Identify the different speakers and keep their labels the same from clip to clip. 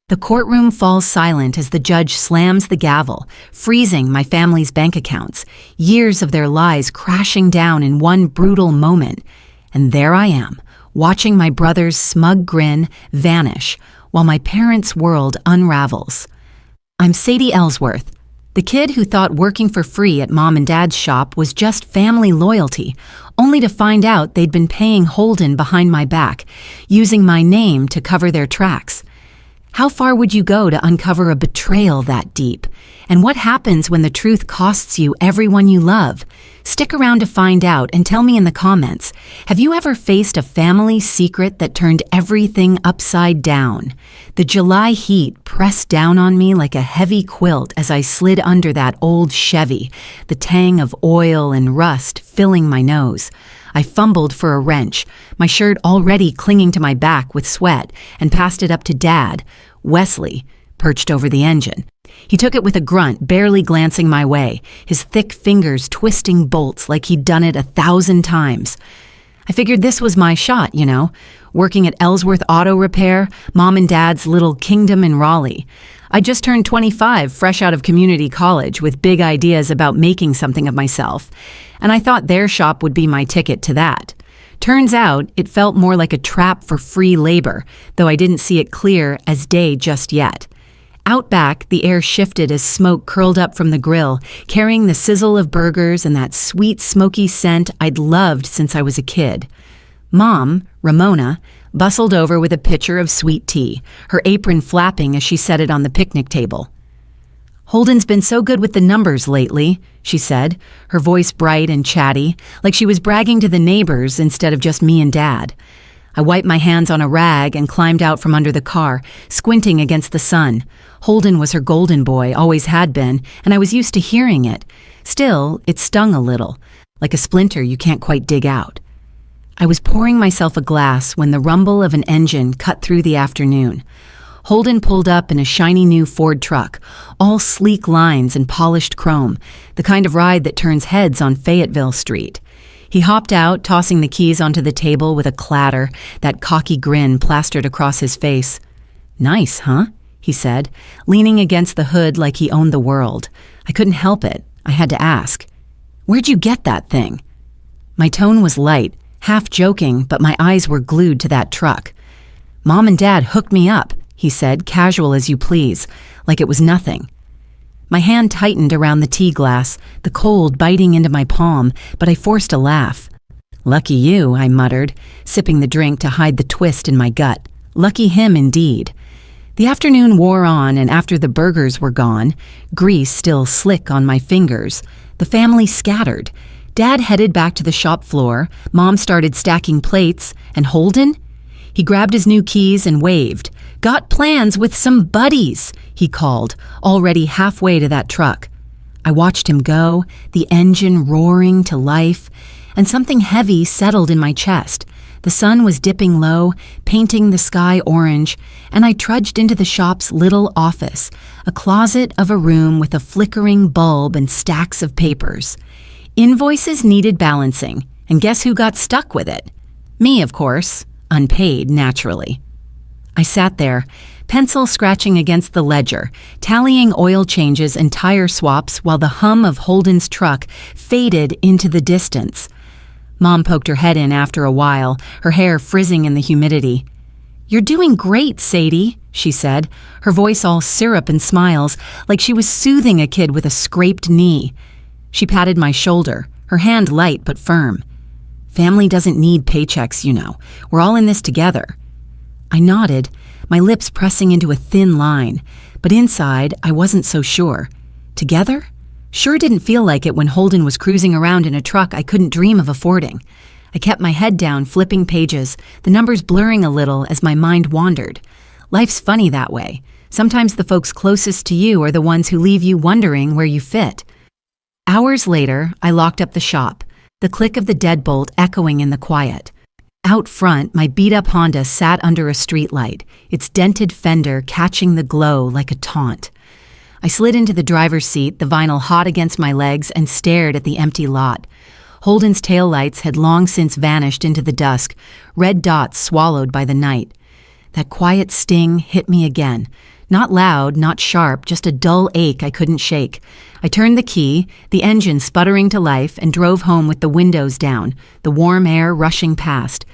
Speaker 1: The courtroom falls silent as the judge slams the gavel, freezing my family's bank accounts, years of their lies crashing down in one brutal moment. And there I am, watching my brother's smug grin vanish while my parents' world unravels. I'm Sadie Ellsworth, the kid who thought working for free at mom and dad's shop was just family loyalty, only to find out they'd been paying Holden behind my back, using my name to cover their tracks. How far would you go to uncover a betrayal that deep? And what happens when the truth costs you everyone you love? Stick around to find out and tell me in the comments, have you ever faced a family secret that turned everything upside down? The July heat pressed down on me like a heavy quilt as I slid under that old Chevy, the tang of oil and rust filling my nose. I fumbled for a wrench, my shirt already clinging to my back with sweat, and passed it up to Dad, Wesley, perched over the engine. He took it with a grunt, barely glancing my way, his thick fingers twisting bolts like he'd done it 1,000 times. I figured this was my shot, working at Ellsworth Auto Repair, Mom and Dad's little kingdom in Raleigh. I just turned 25, fresh out of community college, with big ideas about making something of myself, and I thought their shop would be my ticket to that. Turns out, it felt more like a trap for free labor, though I didn't see it clear as day just yet. Out back, the air shifted as smoke curled up from the grill, carrying the sizzle of burgers and that sweet, smoky scent I'd loved since I was a kid. Mom, Ramona, bustled over with a pitcher of sweet tea, her apron flapping as she set it on the picnic table. "Holden's been so good with the numbers lately," she said, her voice bright and chatty, like she was bragging to the neighbors instead of just me and Dad. I wiped my hands on a rag and climbed out from under the car, squinting against the sun. Holden was her golden boy, always had been, and I was used to hearing it. Still, it stung a little, like a splinter you can't quite dig out. I was pouring myself a glass when the rumble of an engine cut through the afternoon. Holden pulled up in a shiny new Ford truck, all sleek lines and polished chrome, the kind of ride that turns heads on Fayetteville Street. He hopped out, tossing the keys onto the table with a clatter, that cocky grin plastered across his face. "Nice, huh?" he said, leaning against the hood like he owned the world. I couldn't help it. I had to ask, "Where'd you get that thing?" My tone was light, half joking, but my eyes were glued to that truck. "Mom and Dad hooked me up," he said, casual as you please, like it was nothing. My hand tightened around the tea glass, the cold biting into my palm, but I forced a laugh. "Lucky you," I muttered, sipping the drink to hide the twist in my gut. Lucky him indeed. The afternoon wore on, and after the burgers were gone, grease still slick on my fingers, the family scattered. Dad headed back to the shop floor, Mom started stacking plates, and Holden? He grabbed his new keys and waved. "Got plans with some buddies," he called, already halfway to that truck. I watched him go, the engine roaring to life, and something heavy settled in my chest. The sun was dipping low, painting the sky orange, and I trudged into the shop's little office, a closet of a room with a flickering bulb and stacks of papers. Invoices needed balancing, and guess who got stuck with it? Me, of course. Unpaid, naturally. I sat there, pencil scratching against the ledger, tallying oil changes and tire swaps while the hum of Holden's truck faded into the distance. Mom poked her head in after a while, her hair frizzing in the humidity. "You're doing great, Sadie," she said, her voice all syrup and smiles, like she was soothing a kid with a scraped knee. She patted my shoulder, her hand light but firm. "Family doesn't need paychecks, We're all in this together." I nodded, my lips pressing into a thin line, but inside I wasn't so sure. Together? Sure didn't feel like it when Holden was cruising around in a truck I couldn't dream of affording. I kept my head down, flipping pages, the numbers blurring a little as my mind wandered. Life's funny that way. Sometimes the folks closest to you are the ones who leave you wondering where you fit. Hours later, I locked up the shop, the click of the deadbolt echoing in the quiet. Out front, my beat-up Honda sat under a streetlight, its dented fender catching the glow like a taunt. I slid into the driver's seat, the vinyl hot against my legs, and stared at the empty lot. Holden's taillights had long since vanished into the dusk, red dots swallowed by the night. That quiet sting hit me again, Not loud, not sharp, just a dull ache I couldn't shake. I turned the key, the engine sputtering to life, and drove home with the windows down, the warm air rushing past.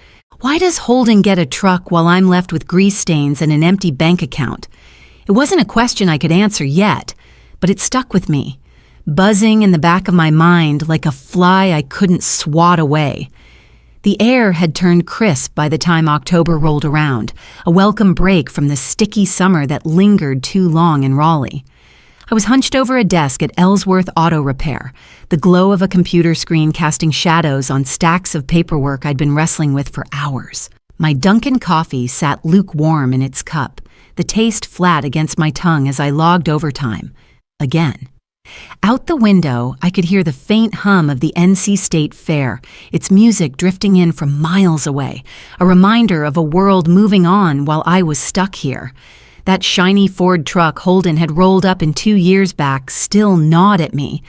Speaker 1: Why does Holden get a truck while I'm left with grease stains and an empty bank account? It wasn't a question I could answer yet, but it stuck with me, buzzing in the back of my mind like a fly I couldn't swat away. The air had turned crisp by the time October rolled around, a welcome break from the sticky summer that lingered too long in Raleigh. I was hunched over a desk at Ellsworth Auto Repair, the glow of a computer screen casting shadows on stacks of paperwork I'd been wrestling with for hours. My Dunkin' coffee sat lukewarm in its cup, the taste flat against my tongue as I logged overtime. Again. Out the window, I could hear the faint hum of the NC State Fair, its music drifting in from miles away, a reminder of a world moving on while I was stuck here. That shiny Ford truck Holden had rolled up in 2 years back still gnawed at me,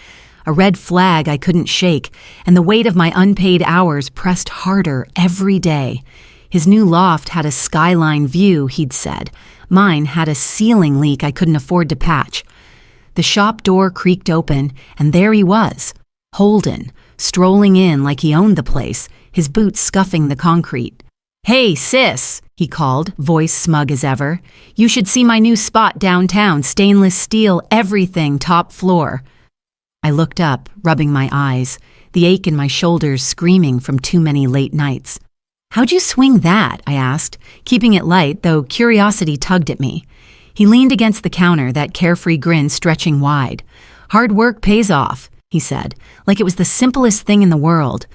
Speaker 1: a red flag I couldn't shake, and the weight of my unpaid hours pressed harder every day. His new loft had a skyline view, he'd said. Mine had a ceiling leak I couldn't afford to patch. The shop door creaked open, and there he was, Holden, strolling in like he owned the place, his boots scuffing the concrete. "Hey, sis," he called, voice smug as ever. "You should see my new spot downtown, stainless steel, everything, top floor." I looked up, rubbing my eyes, the ache in my shoulders screaming from too many late nights. "How'd you swing that?" I asked, keeping it light, though curiosity tugged at me. He leaned against the counter, that carefree grin stretching wide. "Hard work pays off," he said, like it was the simplest thing in the world.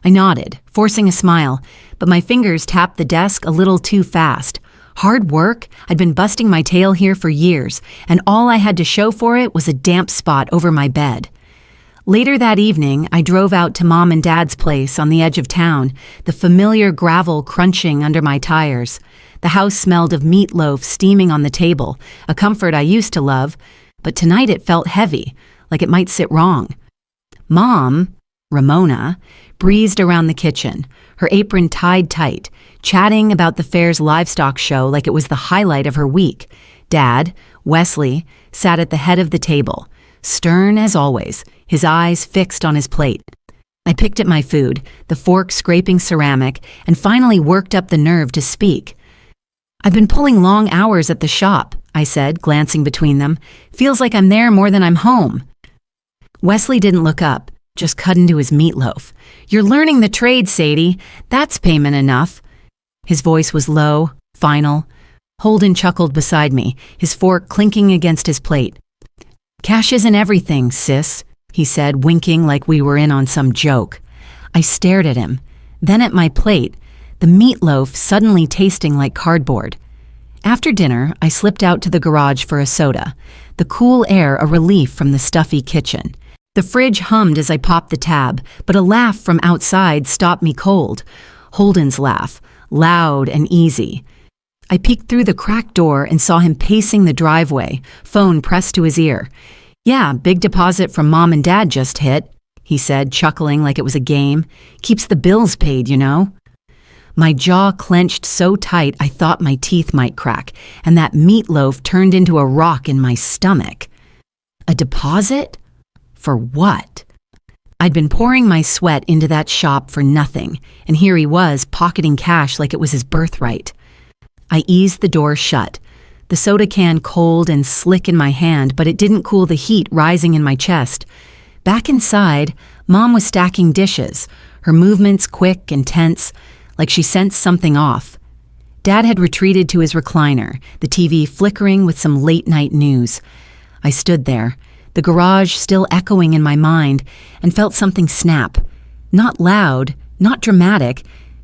Speaker 1: I nodded, forcing a smile, but my fingers tapped the desk a little too fast. Hard work? I'd been busting my tail here for years, and all I had to show for it was a damp spot over my bed. Later that evening, I drove out to Mom and Dad's place on the edge of town, the familiar gravel crunching under my tires. The house smelled of meatloaf steaming on the table, a comfort I used to love, but tonight it felt heavy, like it might sit wrong. Mom, Ramona, breezed around the kitchen, her apron tied tight, chatting about the fair's livestock show like it was the highlight of her week. Dad, Wesley, sat at the head of the table, stern as always, his eyes fixed on his plate. I picked at my food, the fork scraping ceramic, and finally worked up the nerve to speak. "I've been pulling long hours at the shop," I said, glancing between them. "Feels like I'm there more than I'm home." Wesley didn't look up, just cut into his meatloaf. "You're learning the trade, Sadie. That's payment enough." His voice was low, final. Holden chuckled beside me, his fork clinking against his plate. "Cash isn't everything, sis," he said, winking like we were in on some joke. I stared at him, then at my plate, the meatloaf suddenly tasting like cardboard. After dinner, I slipped out to the garage for a soda, the cool air a relief from the stuffy kitchen. The fridge hummed as I popped the tab, but a laugh from outside stopped me cold. Holden's laugh, loud and easy. I peeked through the cracked door and saw him pacing the driveway, phone pressed to his ear. "Yeah, big deposit from Mom and Dad just hit," he said, chuckling like it was a game. "Keeps the bills paid, you know." My jaw clenched so tight I thought my teeth might crack, and that meatloaf turned into a rock in my stomach. A deposit? For what? I'd been pouring my sweat into that shop for nothing, and here he was pocketing cash like it was his birthright. I eased the door shut, the soda can cold and slick in my hand, but it didn't cool the heat rising in my chest. Back inside, Mom was stacking dishes, her movements quick and tense, like she sensed something off. Dad had retreated to his recliner, the TV flickering with some late-night news. I stood there, the garage still echoing in my mind, and felt something snap. Not loud, not dramatic,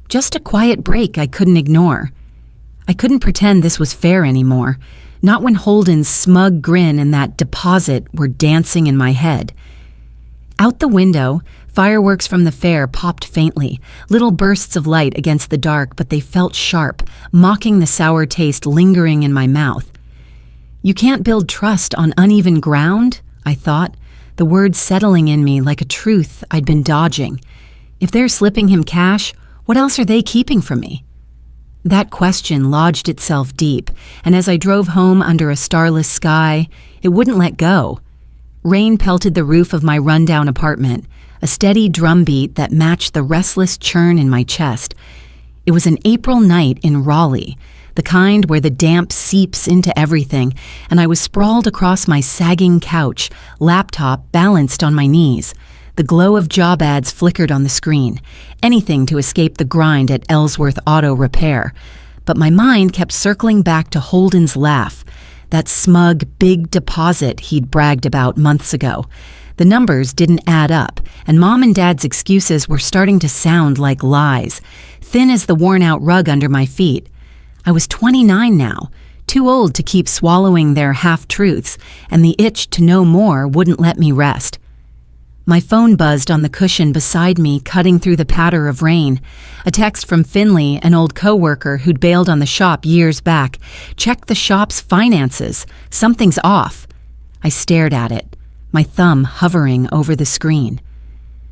Speaker 1: just a quiet break I couldn't ignore. I couldn't pretend this was fair anymore, not when Holden's smug grin and that deposit were dancing in my head. Out the window, fireworks from the fair popped faintly, little bursts of light against the dark, but they felt sharp, mocking the sour taste lingering in my mouth. "You can't build trust on uneven ground?" I thought, the words settling in me like a truth I'd been dodging. If they're slipping him cash, what else are they keeping from me? That question lodged itself deep, and as I drove home under a starless sky, it wouldn't let go. Rain pelted the roof of my rundown apartment, a steady drumbeat that matched the restless churn in my chest. It was an April night in Raleigh, the kind where the damp seeps into everything, and I was sprawled across my sagging couch, laptop balanced on my knees. The glow of job ads flickered on the screen, anything to escape the grind at Ellsworth Auto Repair. But my mind kept circling back to Holden's laugh, that smug big deposit he'd bragged about months ago. The numbers didn't add up, and Mom and Dad's excuses were starting to sound like lies, thin as the worn-out rug under my feet. I was 29 now, too old to keep swallowing their half-truths, and the itch to know more wouldn't let me rest. My phone buzzed on the cushion beside me, cutting through the patter of rain. A text from Finley, an old coworker who'd bailed on the shop years back. Check the shop's finances. Something's off. I stared at it, my thumb hovering over the screen.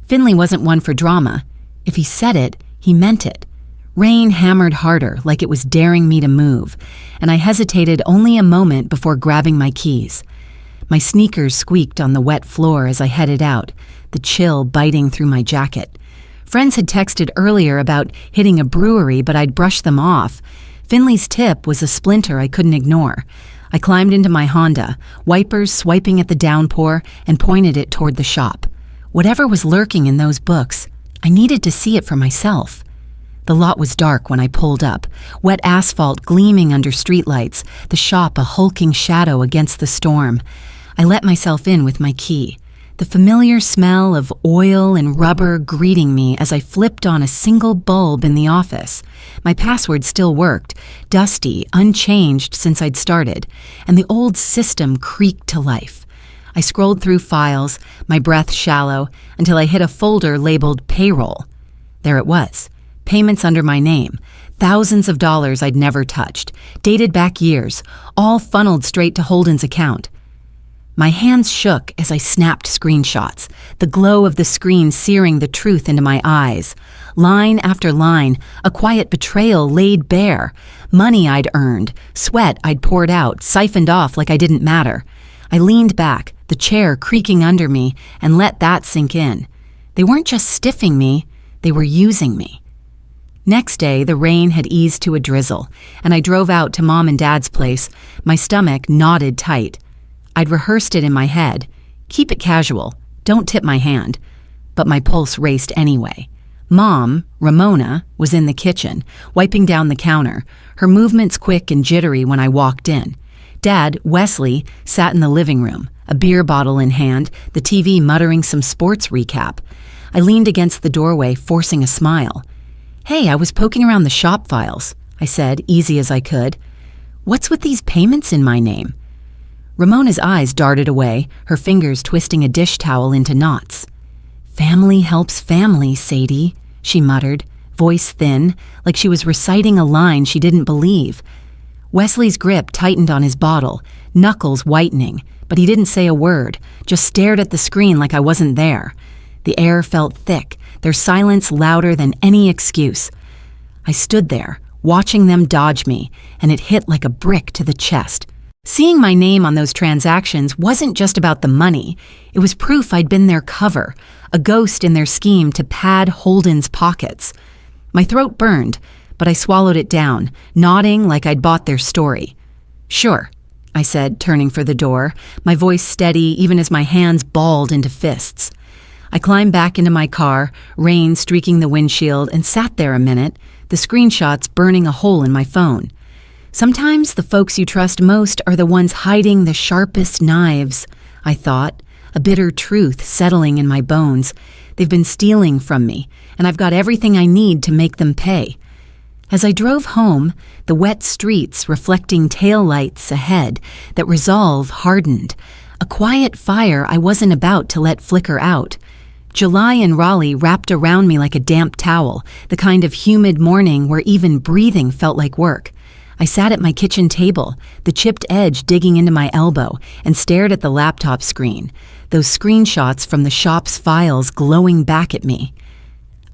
Speaker 1: Finley wasn't one for drama. If he said it, he meant it. Rain hammered harder, like it was daring me to move, and I hesitated only a moment before grabbing my keys. My sneakers squeaked on the wet floor as I headed out, the chill biting through my jacket. Friends had texted earlier about hitting a brewery, but I'd brushed them off. Finley's tip was a splinter I couldn't ignore. I climbed into my Honda, wipers swiping at the downpour, and pointed it toward the shop. Whatever was lurking in those books, I needed to see it for myself. The lot was dark when I pulled up, wet asphalt gleaming under streetlights, the shop a hulking shadow against the storm. I let myself in with my key, the familiar smell of oil and rubber greeting me as I flipped on a single bulb in the office. My password still worked, dusty, unchanged since I'd started, and the old system creaked to life. I scrolled through files, my breath shallow, until I hit a folder labeled payroll. There it was, payments under my name, thousands of dollars I'd never touched, dated back years, all funneled straight to Holden's account. My hands shook as I snapped screenshots, the glow of the screen searing the truth into my eyes. Line after line, a quiet betrayal laid bare. Money I'd earned, sweat I'd poured out, siphoned off like I didn't matter. I leaned back, the chair creaking under me, and let that sink in. They weren't just stiffing me, they were using me. Next day, the rain had eased to a drizzle, and I drove out to Mom and Dad's place, my stomach knotted tight. I'd rehearsed it in my head. Keep it casual. Don't tip my hand. But my pulse raced anyway. Mom, Ramona, was in the kitchen, wiping down the counter, her movements quick and jittery when I walked in. Dad, Wesley, sat in the living room, a beer bottle in hand, the TV muttering some sports recap. I leaned against the doorway, forcing a smile. "Hey, I was poking around the shop files," I said, easy as I could. "What's with these payments in my name?" Ramona's eyes darted away, her fingers twisting a dish towel into knots. "Family helps family, Sadie," she muttered, voice thin, like she was reciting a line she didn't believe. Wesley's grip tightened on his bottle, knuckles whitening, but he didn't say a word, just stared at the screen like I wasn't there. The air felt thick, their silence louder than any excuse. I stood there, watching them dodge me, and it hit like a brick to the chest. Seeing my name on those transactions wasn't just about the money. It was proof I'd been their cover, a ghost in their scheme to pad Holden's pockets. My throat burned, but I swallowed it down, nodding like I'd bought their story. "Sure," I said, turning for the door, my voice steady even as my hands balled into fists. I climbed back into my car, rain streaking the windshield, and sat there a minute, the screenshots burning a hole in my phone. Sometimes the folks you trust most are the ones hiding the sharpest knives, I thought, a bitter truth settling in my bones. They've been stealing from me, and I've got everything I need to make them pay. As I drove home, the wet streets reflecting taillights ahead, that resolve hardened, a quiet fire I wasn't about to let flicker out. July in Raleigh wrapped around me like a damp towel, the kind of humid morning where even breathing felt like work. I sat at my kitchen table, the chipped edge digging into my elbow, and stared at the laptop screen, those screenshots from the shop's files glowing back at me.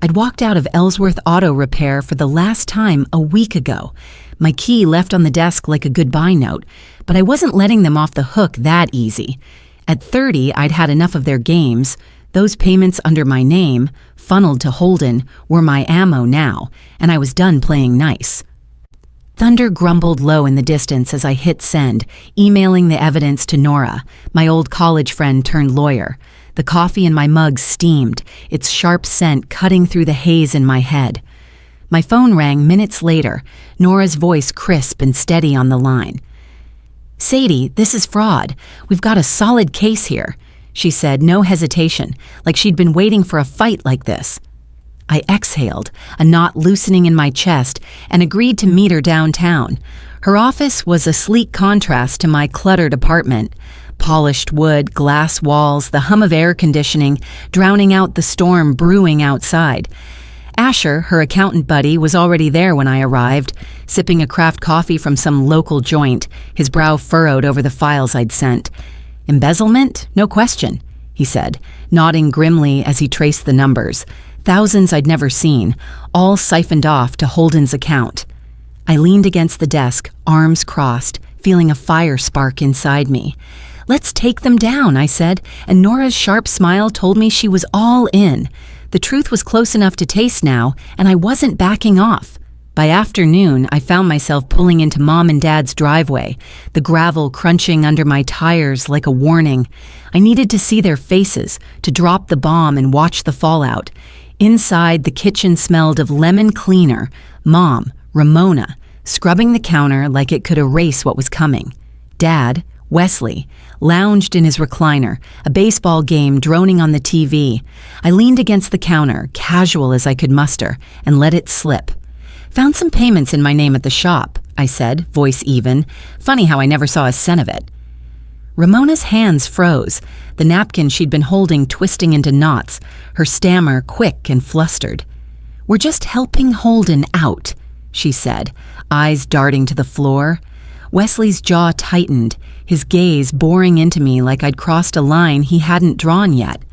Speaker 1: I'd walked out of Ellsworth Auto Repair for the last time a week ago. My key left on the desk like a goodbye note, but I wasn't letting them off the hook that easy. At 30, I'd had enough of their games. Those payments under my name, funneled to Holden, were my ammo now, and I was done playing nice. Thunder grumbled low in the distance as I hit send, emailing the evidence to Nora, my old college friend turned lawyer. The coffee in my mug steamed, its sharp scent cutting through the haze in my head. My phone rang minutes later, Nora's voice crisp and steady on the line. "Sadie, this is fraud. We've got a solid case here," she said, no hesitation, like she'd been waiting for a fight like this. I exhaled, a knot loosening in my chest, and agreed to meet her downtown. Her office was a sleek contrast to my cluttered apartment. Polished wood, glass walls, the hum of air conditioning, drowning out the storm brewing outside. Asher, her accountant buddy, was already there when I arrived, sipping a craft coffee from some local joint, his brow furrowed over the files I'd sent. "Embezzlement? No question," he said, nodding grimly as he traced the numbers. Thousands I'd never seen, all siphoned off to Holden's account. I leaned against the desk, arms crossed, feeling a fire spark inside me. "Let's take them down," I said, and Nora's sharp smile told me she was all in. The truth was close enough to taste now, and I wasn't backing off. By afternoon, I found myself pulling into Mom and Dad's driveway, the gravel crunching under my tires like a warning. I needed to see their faces, to drop the bomb and watch the fallout. Inside, the kitchen smelled of lemon cleaner, Mom, Ramona, scrubbing the counter like it could erase what was coming. Dad, Wesley, lounged in his recliner, a baseball game droning on the TV. I leaned against the counter, casual as I could muster, and let it slip. "Found some payments in my name at the shop," I said, voice even. Funny how I never saw a cent of it. Ramona's hands froze, the napkin she'd been holding twisting into knots, her stammer quick and flustered. "We're just helping Holden out," she said, eyes darting to the floor. Wesley's jaw tightened, his gaze boring into me like I'd crossed a line he hadn't drawn yet.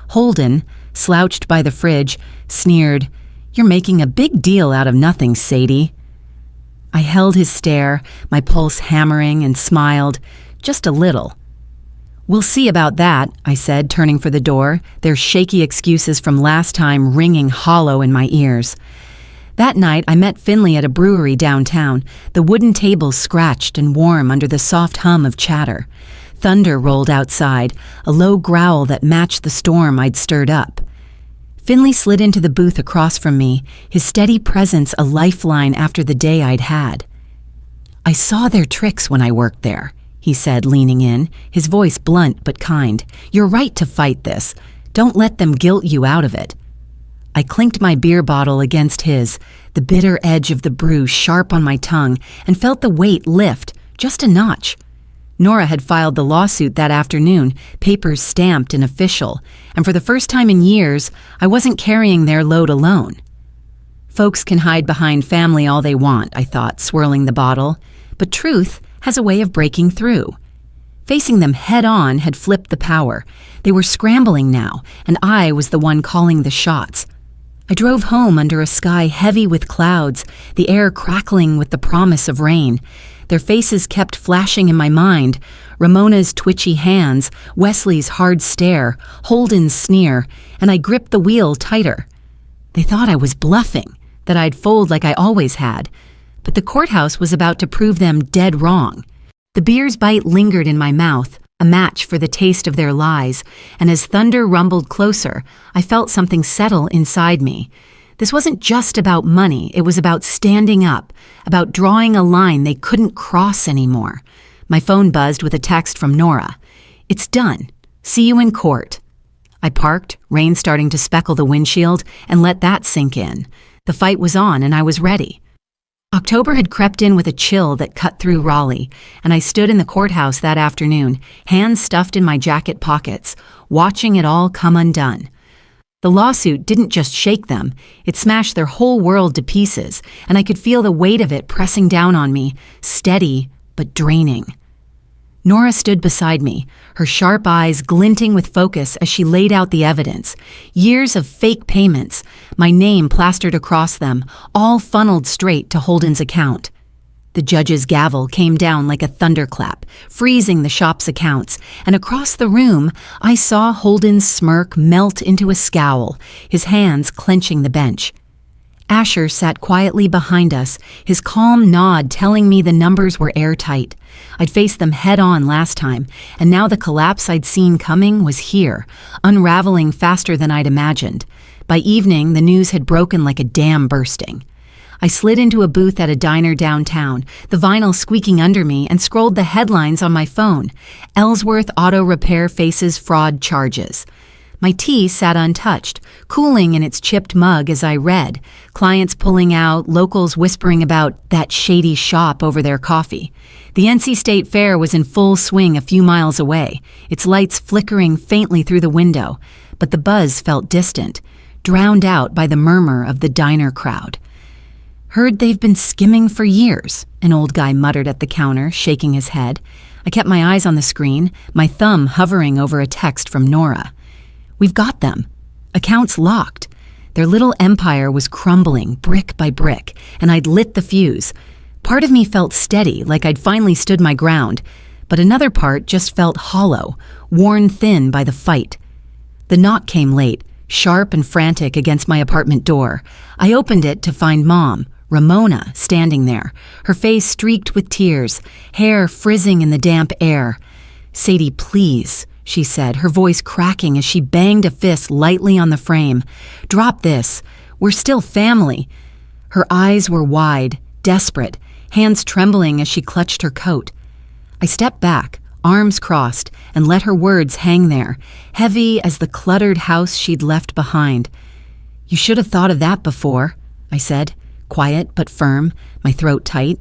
Speaker 1: Holden, slouched by the fridge, sneered, "You're making a big deal out of nothing, Sadie." I held his stare, my pulse hammering, and smiled, just a little. "We'll see about that," I said, turning for the door, their shaky excuses from last time ringing hollow in my ears. That night, I met Finley at a brewery downtown, the wooden tables scratched and warm under the soft hum of chatter. Thunder rolled outside, a low growl that matched the storm I'd stirred up. Finley slid into the booth across from me, his steady presence a lifeline after the day I'd had. "I saw their tricks when I worked there," he said, leaning in, his voice blunt but kind. "You're right to fight this. Don't let them guilt you out of it." I clinked my beer bottle against his, the bitter edge of the brew sharp on my tongue, and felt the weight lift, just a notch. Nora had filed the lawsuit that afternoon, papers stamped and official, and for the first time in years, I wasn't carrying their load alone. Folks can hide behind family all they want, I thought, swirling the bottle, but truth has a way of breaking through. Facing them head-on had flipped the power. They were scrambling now, and I was the one calling the shots. I drove home under a sky heavy with clouds, the air crackling with the promise of rain. Their faces kept flashing in my mind, Ramona's twitchy hands, Wesley's hard stare, Holden's sneer, and I gripped the wheel tighter. They thought I was bluffing, that I'd fold like I always had, but the courthouse was about to prove them dead wrong. The beer's bite lingered in my mouth, a match for the taste of their lies, and as thunder rumbled closer, I felt something settle inside me. This wasn't just about money, it was about standing up, about drawing a line they couldn't cross anymore. My phone buzzed with a text from Nora. "It's done. See you in court." I parked, rain starting to speckle the windshield, and let that sink in. The fight was on, and I was ready. October had crept in with a chill that cut through Raleigh, and I stood in the courthouse that afternoon, hands stuffed in my jacket pockets, watching it all come undone. The lawsuit didn't just shake them, it smashed their whole world to pieces, and I could feel the weight of it pressing down on me, steady but draining. Nora stood beside me, her sharp eyes glinting with focus as she laid out the evidence. Years of fake payments, my name plastered across them, all funneled straight to Holden's account. The judge's gavel came down like a thunderclap, freezing the shop's accounts, and across the room I saw Holden's smirk melt into a scowl, his hands clenching the bench. Asher sat quietly behind us, his calm nod telling me the numbers were airtight. I'd faced them head-on last time, and now the collapse I'd seen coming was here, unraveling faster than I'd imagined. By evening, the news had broken like a dam bursting. I slid into a booth at a diner downtown, the vinyl squeaking under me, and scrolled the headlines on my phone. Ellsworth Auto Repair faces fraud charges. My tea sat untouched, cooling in its chipped mug as I read, clients pulling out, locals whispering about that shady shop over their coffee. The NC State Fair was in full swing a few miles away, its lights flickering faintly through the window, but the buzz felt distant, drowned out by the murmur of the diner crowd. "Heard they've been skimming for years," an old guy muttered at the counter, shaking his head. I kept my eyes on the screen, my thumb hovering over a text from Nora. "We've got them. Accounts locked." Their little empire was crumbling brick by brick, and I'd lit the fuse. Part of me felt steady, like I'd finally stood my ground, but another part just felt hollow, worn thin by the fight. The knock came late, sharp and frantic against my apartment door. I opened it to find Mom, Ramona, standing there, her face streaked with tears, hair frizzing in the damp air. "Sadie, please," she said, her voice cracking as she banged a fist lightly on the frame. "Drop this. We're still family." Her eyes were wide, desperate, hands trembling as she clutched her coat. I stepped back, arms crossed, and let her words hang there, heavy as the cluttered house she'd left behind. "You should have thought of that before," I said, quiet but firm, my throat tight.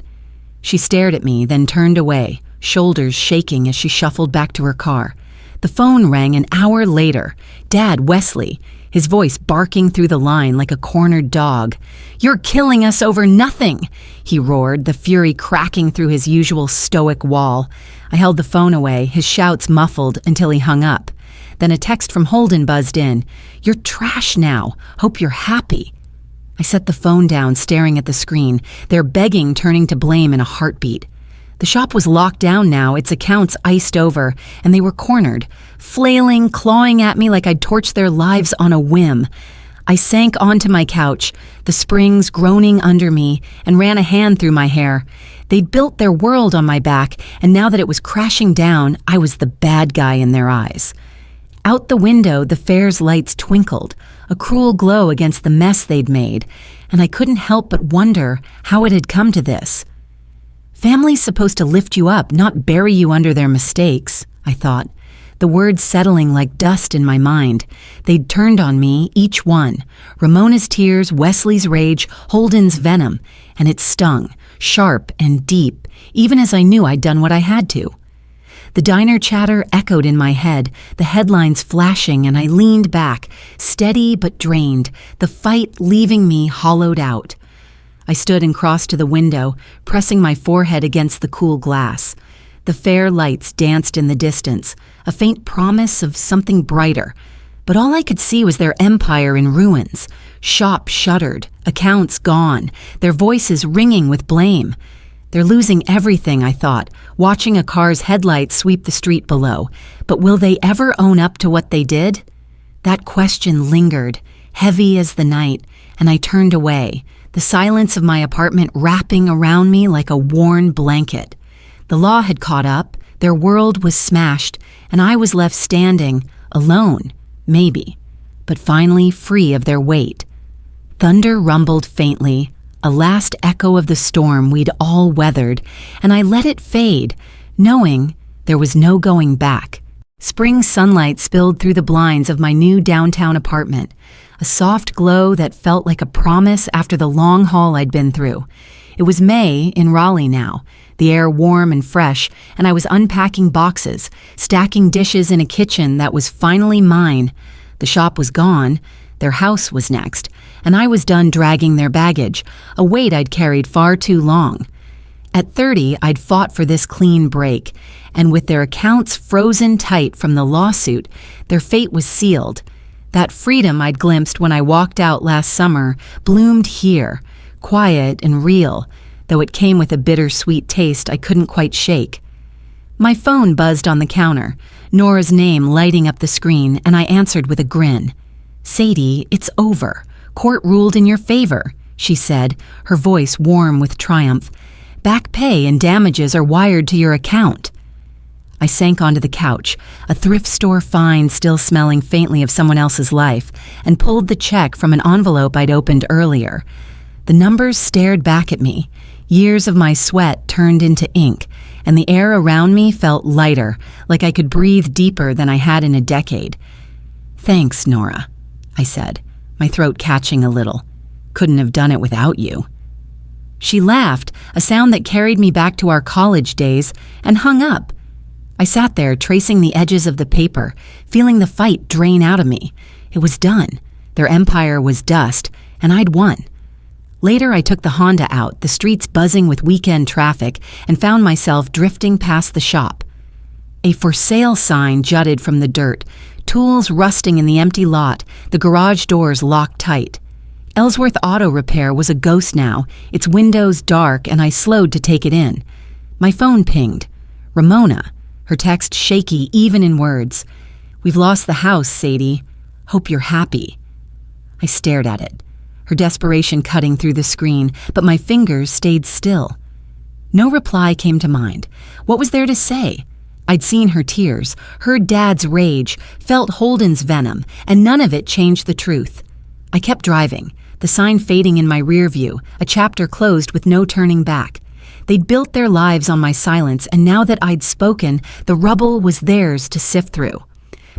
Speaker 1: She stared at me, then turned away, shoulders shaking as she shuffled back to her car. The phone rang an hour later. Dad, Wesley, his voice barking through the line like a cornered dog. "You're killing us over nothing," he roared, the fury cracking through his usual stoic wall. I held the phone away, his shouts muffled until he hung up. Then a text from Holden buzzed in. "You're trash now. Hope you're happy." I set the phone down, staring at the screen, their begging turning to blame in a heartbeat. The shop was locked down now, its accounts iced over, and they were cornered, flailing, clawing at me like I'd torched their lives on a whim. I sank onto my couch, the springs groaning under me, and ran a hand through my hair. They'd built their world on my back, and now that it was crashing down, I was the bad guy in their eyes. Out the window, the fair's lights twinkled, a cruel glow against the mess they'd made, and I couldn't help but wonder how it had come to this. Family's supposed to lift you up, not bury you under their mistakes, I thought, the words settling like dust in my mind. They'd turned on me, each one. Ramona's tears, Wesley's rage, Holden's venom, and it stung, sharp and deep, even as I knew I'd done what I had to. The diner chatter echoed in my head, the headlines flashing, and I leaned back, steady but drained, the fight leaving me hollowed out. I stood and crossed to the window, pressing my forehead against the cool glass. The fair lights danced in the distance, a faint promise of something brighter. But all I could see was their empire in ruins, shop shuttered, accounts gone, their voices ringing with blame. They're losing everything, I thought, watching a car's headlights sweep the street below. But will they ever own up to what they did? That question lingered, heavy as the night, and I turned away, the silence of my apartment wrapping around me like a worn blanket. The law had caught up, their world was smashed, and I was left standing, alone, maybe, but finally free of their weight. Thunder rumbled faintly, a last echo of the storm we'd all weathered, and I let it fade, knowing there was no going back. Spring sunlight spilled through the blinds of my new downtown apartment, a soft glow that felt like a promise after the long haul I'd been through. It was May in Raleigh now, the air warm and fresh, and I was unpacking boxes, stacking dishes in a kitchen that was finally mine. The shop was gone, their house was next, and I was done dragging their baggage, a weight I'd carried far too long. At 30, I'd fought for this clean break, and with their accounts frozen tight from the lawsuit, their fate was sealed. That freedom I'd glimpsed when I walked out last summer bloomed here, quiet and real, though it came with a bittersweet taste I couldn't quite shake. My phone buzzed on the counter, Nora's name lighting up the screen, and I answered with a grin. "Sadie, it's over. Court ruled in your favor," she said, her voice warm with triumph. "Back pay and damages are wired to your account." I sank onto the couch, a thrift store find still smelling faintly of someone else's life, and pulled the check from an envelope I'd opened earlier. The numbers stared back at me. Years of my sweat turned into ink, and the air around me felt lighter, like I could breathe deeper than I had in a decade. "Thanks, Nora," I said, my throat catching a little. "Couldn't have done it without you." She laughed, a sound that carried me back to our college days, and hung up. I sat there tracing the edges of the paper, feeling the fight drain out of me. It was done. Their empire was dust, and I'd won. Later, I took the Honda out, the streets buzzing with weekend traffic, and found myself drifting past the shop. A for sale sign jutted from the dirt, tools rusting in the empty lot, the garage doors locked tight. Ellsworth Auto Repair was a ghost now, its windows dark, and I slowed to take it in. My phone pinged. Ramona, her text shaky even in words. "We've lost the house, Sadie. Hope you're happy." I stared at it, her desperation cutting through the screen, but my fingers stayed still. No reply came to mind. What was there to say? I'd seen her tears, heard Dad's rage, felt Holden's venom, and none of it changed the truth. I kept driving, the sign fading in my rear view, a chapter closed with no turning back. They'd built their lives on my silence, and now that I'd spoken, the rubble was theirs to sift through.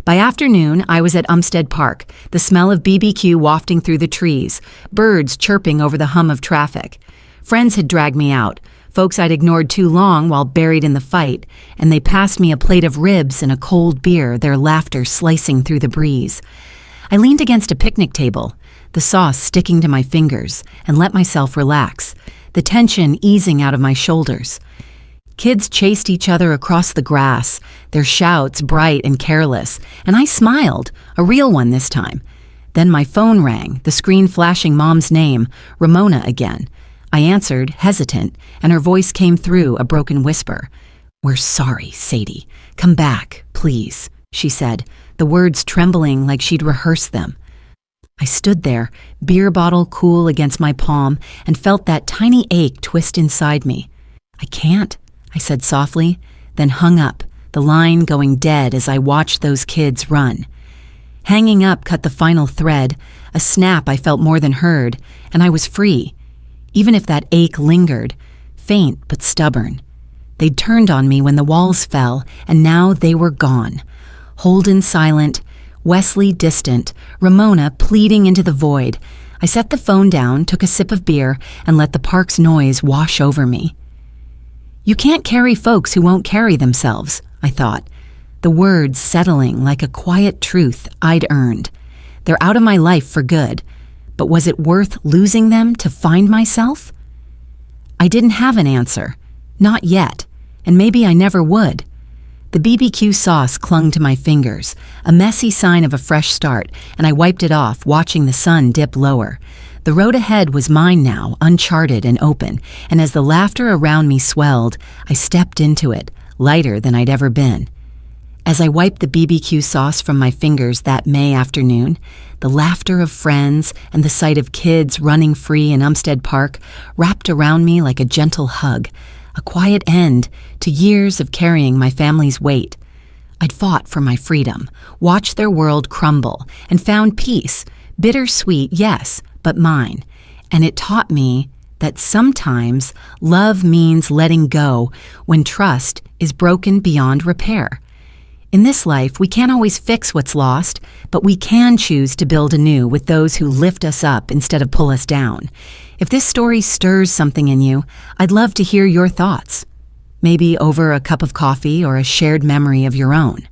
Speaker 1: By afternoon, I was at Umstead Park, the smell of BBQ wafting through the trees, birds chirping over the hum of traffic. Friends had dragged me out, folks I'd ignored too long while buried in the fight, and they passed me a plate of ribs and a cold beer, their laughter slicing through the breeze. I leaned against a picnic table, the sauce sticking to my fingers, and let myself relax, the tension easing out of my shoulders. Kids chased each other across the grass, their shouts bright and careless, and I smiled, a real one this time. Then my phone rang, the screen flashing Mom's name, Ramona again. I answered, hesitant, and her voice came through, a broken whisper. "We're sorry, Sadie. Come back, please," she said, the words trembling like she'd rehearsed them. I stood there, beer bottle cool against my palm, and felt that tiny ache twist inside me. "I can't," I said softly, then hung up, the line going dead as I watched those kids run. Hanging up cut the final thread, a snap I felt more than heard, and I was free, even if that ache lingered, faint but stubborn. They'd turned on me when the walls fell, and now they were gone. Holden silent, Wesley distant, Ramona pleading into the void. I set the phone down, took a sip of beer, and let the park's noise wash over me. You can't carry folks who won't carry themselves, I thought, the words settling like a quiet truth I'd earned. They're out of my life for good, but was it worth losing them to find myself? I didn't have an answer, not yet, and maybe I never would. The BBQ sauce clung to my fingers, a messy sign of a fresh start, and I wiped it off, watching the sun dip lower. The road ahead was mine now, uncharted and open, and as the laughter around me swelled, I stepped into it, lighter than I'd ever been. As I wiped the BBQ sauce from my fingers that May afternoon, the laughter of friends and the sight of kids running free in Umstead Park wrapped around me like a gentle hug, a quiet end to years of carrying my family's weight. I'd fought for my freedom, watched their world crumble, and found peace, bittersweet, yes, but mine. And it taught me that sometimes love means letting go when trust is broken beyond repair. In this life, we can't always fix what's lost, but we can choose to build anew with those who lift us up instead of pull us down. If this story stirs something in you, I'd love to hear your thoughts. Maybe over a cup of coffee or a shared memory of your own.